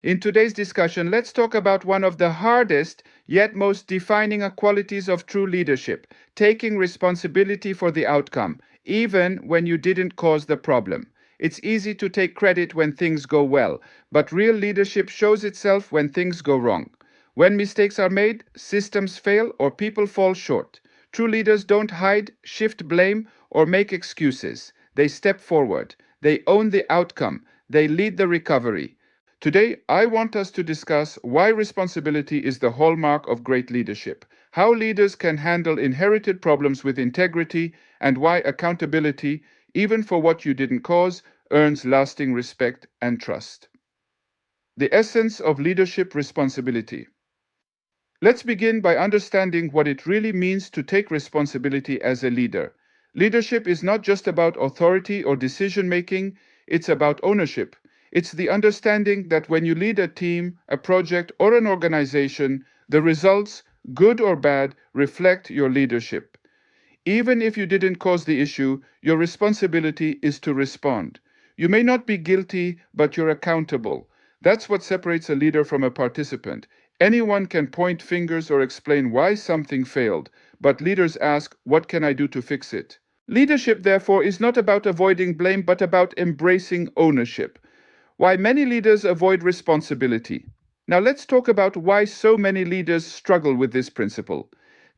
In today's discussion, let's talk about one of the hardest yet most defining qualities of true leadership: taking responsibility for the outcome, even when you didn't cause the problem. It's easy to take credit when things go well, but real leadership shows itself when things go wrong. When mistakes are made, systems fail, or people fall short. True leaders don't hide, shift blame, or make excuses. They step forward. They own the outcome. They lead the recovery. Today, I want us to discuss why responsibility is the hallmark of great leadership, how leaders can handle inherited problems with integrity, and why accountability, even for what you didn't cause, earns lasting respect and trust. The essence of leadership responsibility. Let's begin by understanding what it really means to take responsibility as a leader. Leadership is not just about authority or decision making, it's about ownership. It's the understanding that when you lead a team, a project, or an organization, the results, good or bad, reflect your leadership. Even if you didn't cause the issue, your responsibility is to respond. You may not be guilty, but you're accountable. That's what separates a leader from a participant. Anyone can point fingers or explain why something failed, but leaders ask, what can I do to fix it? Leadership, therefore, is not about avoiding blame, but about embracing ownership. Why many leaders avoid responsibility. Now let's talk about why so many leaders struggle with this principle.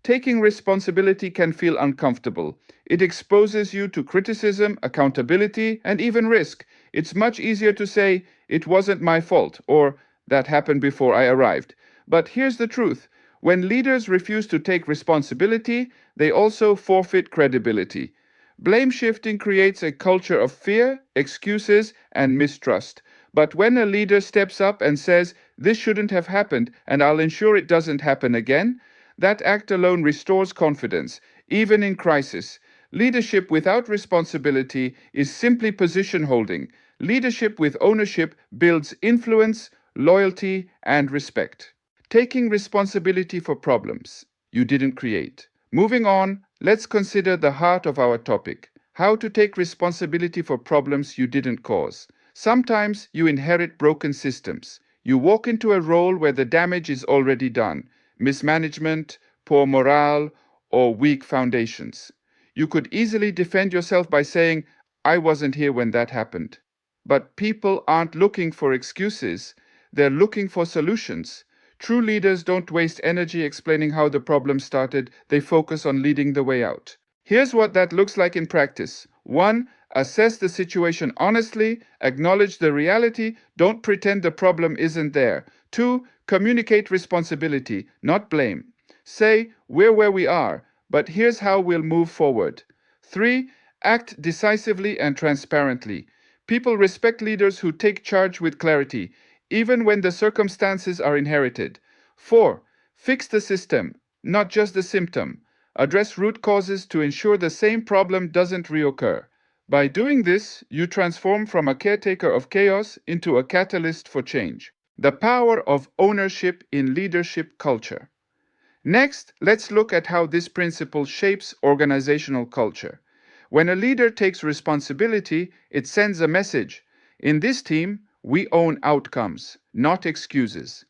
Taking responsibility can feel uncomfortable. It exposes you to criticism, accountability, and even risk. It's much easier to say, it wasn't my fault, or that happened before I arrived. But here's the truth: when leaders refuse to take responsibility, they also forfeit credibility. Blame shifting creates a culture of fear, excuses, and mistrust. But when a leader steps up and says, this shouldn't have happened, and I'll ensure it doesn't happen again, that act alone restores confidence, even in crisis. Leadership without responsibility is simply position holding. Leadership with ownership builds influence, loyalty, and respect. Taking responsibility for problems you didn't create. Moving on, let's consider the heart of our topic: how to take responsibility for problems you didn't cause. Sometimes you inherit broken systems. You walk into a role where the damage is already done: mismanagement, poor morale, or weak foundations. You could easily defend yourself by saying, I wasn't here when that happened. But people aren't looking for excuses, they're looking for solutions. True leaders don't waste energy explaining how the problem started, they focus on leading the way out. Here's what that looks like in practice. 1. Assess the situation honestly, acknowledge the reality, don't pretend the problem isn't there. 2. Communicate responsibility, not blame. Say, we're where we are, but here's how we'll move forward. 3. Act decisively and transparently. People respect leaders who take charge with clarity, even when the circumstances are inherited. 4. Fix the system, not just the symptom. Address root causes to ensure the same problem doesn't reoccur. By doing this, you transform from a caretaker of chaos into a catalyst for change. The power of ownership in leadership culture. Next, let's look at how this principle shapes organizational culture. When a leader takes responsibility, it sends a message. In this team, we own outcomes, not excuses.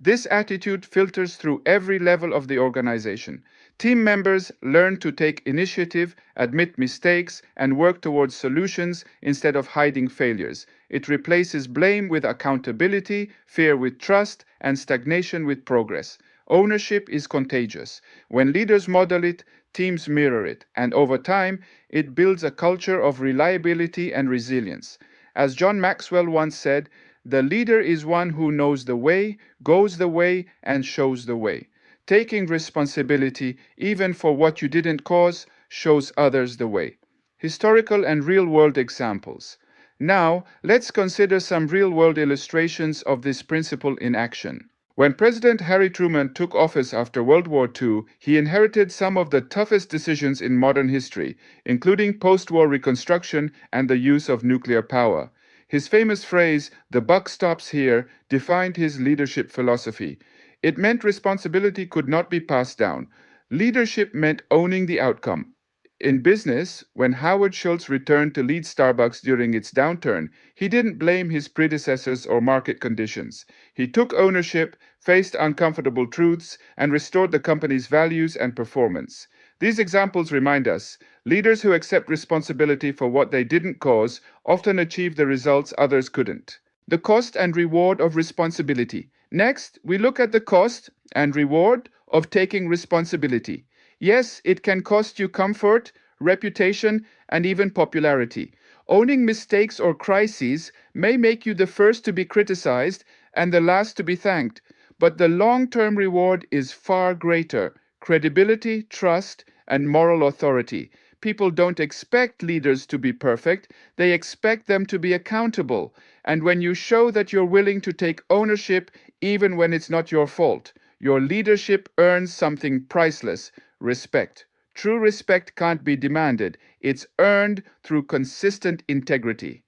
This attitude filters through every level of the organization. Team members learn to take initiative, admit mistakes, and work towards solutions instead of hiding failures. It replaces blame with accountability, fear with trust, and stagnation with progress. Ownership is contagious. When leaders model it, teams mirror it, and over time, it builds a culture of reliability and resilience. As John Maxwell once said, the leader is one who knows the way, goes the way, and shows the way. Taking responsibility, even for what you didn't cause, shows others the way. Historical and real world examples. Now, let's consider some real world illustrations of this principle in action. When President Harry Truman took office after World War II, he inherited some of the toughest decisions in modern history, including post-war reconstruction and the use of nuclear power. His famous phrase, "the buck stops here," defined his leadership philosophy. It meant responsibility could not be passed down. Leadership meant owning the outcome. In business, when Howard Schultz returned to lead Starbucks during its downturn, he didn't blame his predecessors or market conditions. He took ownership, faced uncomfortable truths, and restored the company's values and performance. These examples remind us leaders who accept responsibility for what they didn't cause often achieve the results others couldn't. The cost and reward of responsibility. Next, we look at the cost and reward of taking responsibility. Yes, it can cost you comfort, reputation, and even popularity. Owning mistakes or crises may make you the first to be criticized and the last to be thanked, but the long-term reward is far greater: credibility, trust, and moral authority. People don't expect leaders to be perfect, they expect them to be accountable. And when you show that you're willing to take ownership even when it's not your fault, your leadership earns something priceless: respect. True respect can't be demanded, it's earned through consistent integrity.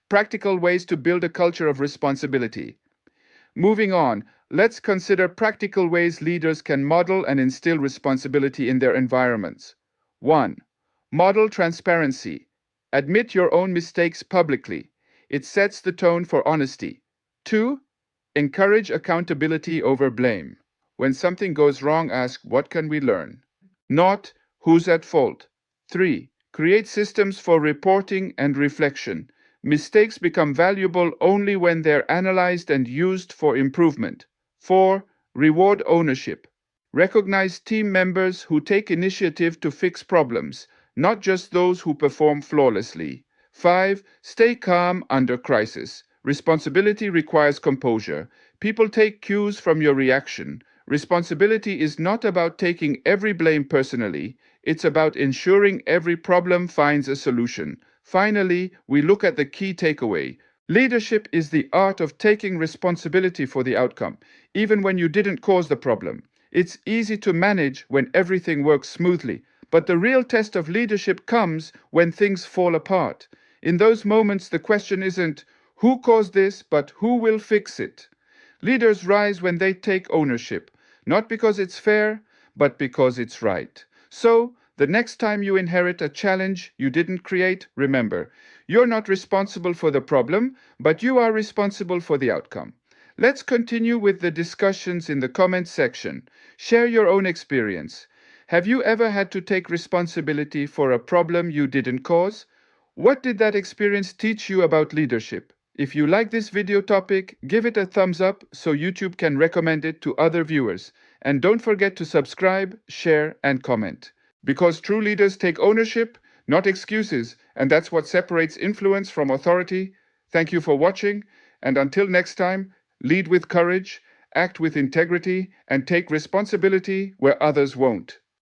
Practical ways to build a culture of responsibility. Moving on, let's consider practical ways leaders can model and instill responsibility in their environments. 1. Model transparency. Admit your own mistakes publicly. It sets the tone for honesty. 2. Encourage accountability over blame. When something goes wrong, ask, what can we learn? Not, who's at fault? 3. Create systems for reporting and reflection. Mistakes become valuable only when they're analyzed and used for improvement. 4. Reward ownership. Recognize team members who take initiative to fix problems, not just those who perform flawlessly. 5. Stay calm under crisis. Responsibility requires composure. People take cues from your reaction. Responsibility is not about taking every blame personally, it's about ensuring every problem finds a solution. Finally, we look at the key takeaway. Leadership is the art of taking responsibility for the outcome, even when you didn't cause the problem. It's easy to manage when everything works smoothly, but the real test of leadership comes when things fall apart. In those moments, the question isn't who caused this, but who will fix it. Leaders rise when they take ownership, not because it's fair, but because it's right. So, the next time you inherit a challenge you didn't create, remember, you're not responsible for the problem, but you are responsible for the outcome. Let's continue with the discussions in the comments section. Share your own experience. Have you ever had to take responsibility for a problem you didn't cause? What did that experience teach you about leadership? If you like this video topic, give it a thumbs up so YouTube can recommend it to other viewers. And don't forget to subscribe, share, and comment. Because true leaders take ownership, not excuses, and that's what separates influence from authority. Thank you for watching, and until next time, lead with courage, act with integrity, and take responsibility where others won't.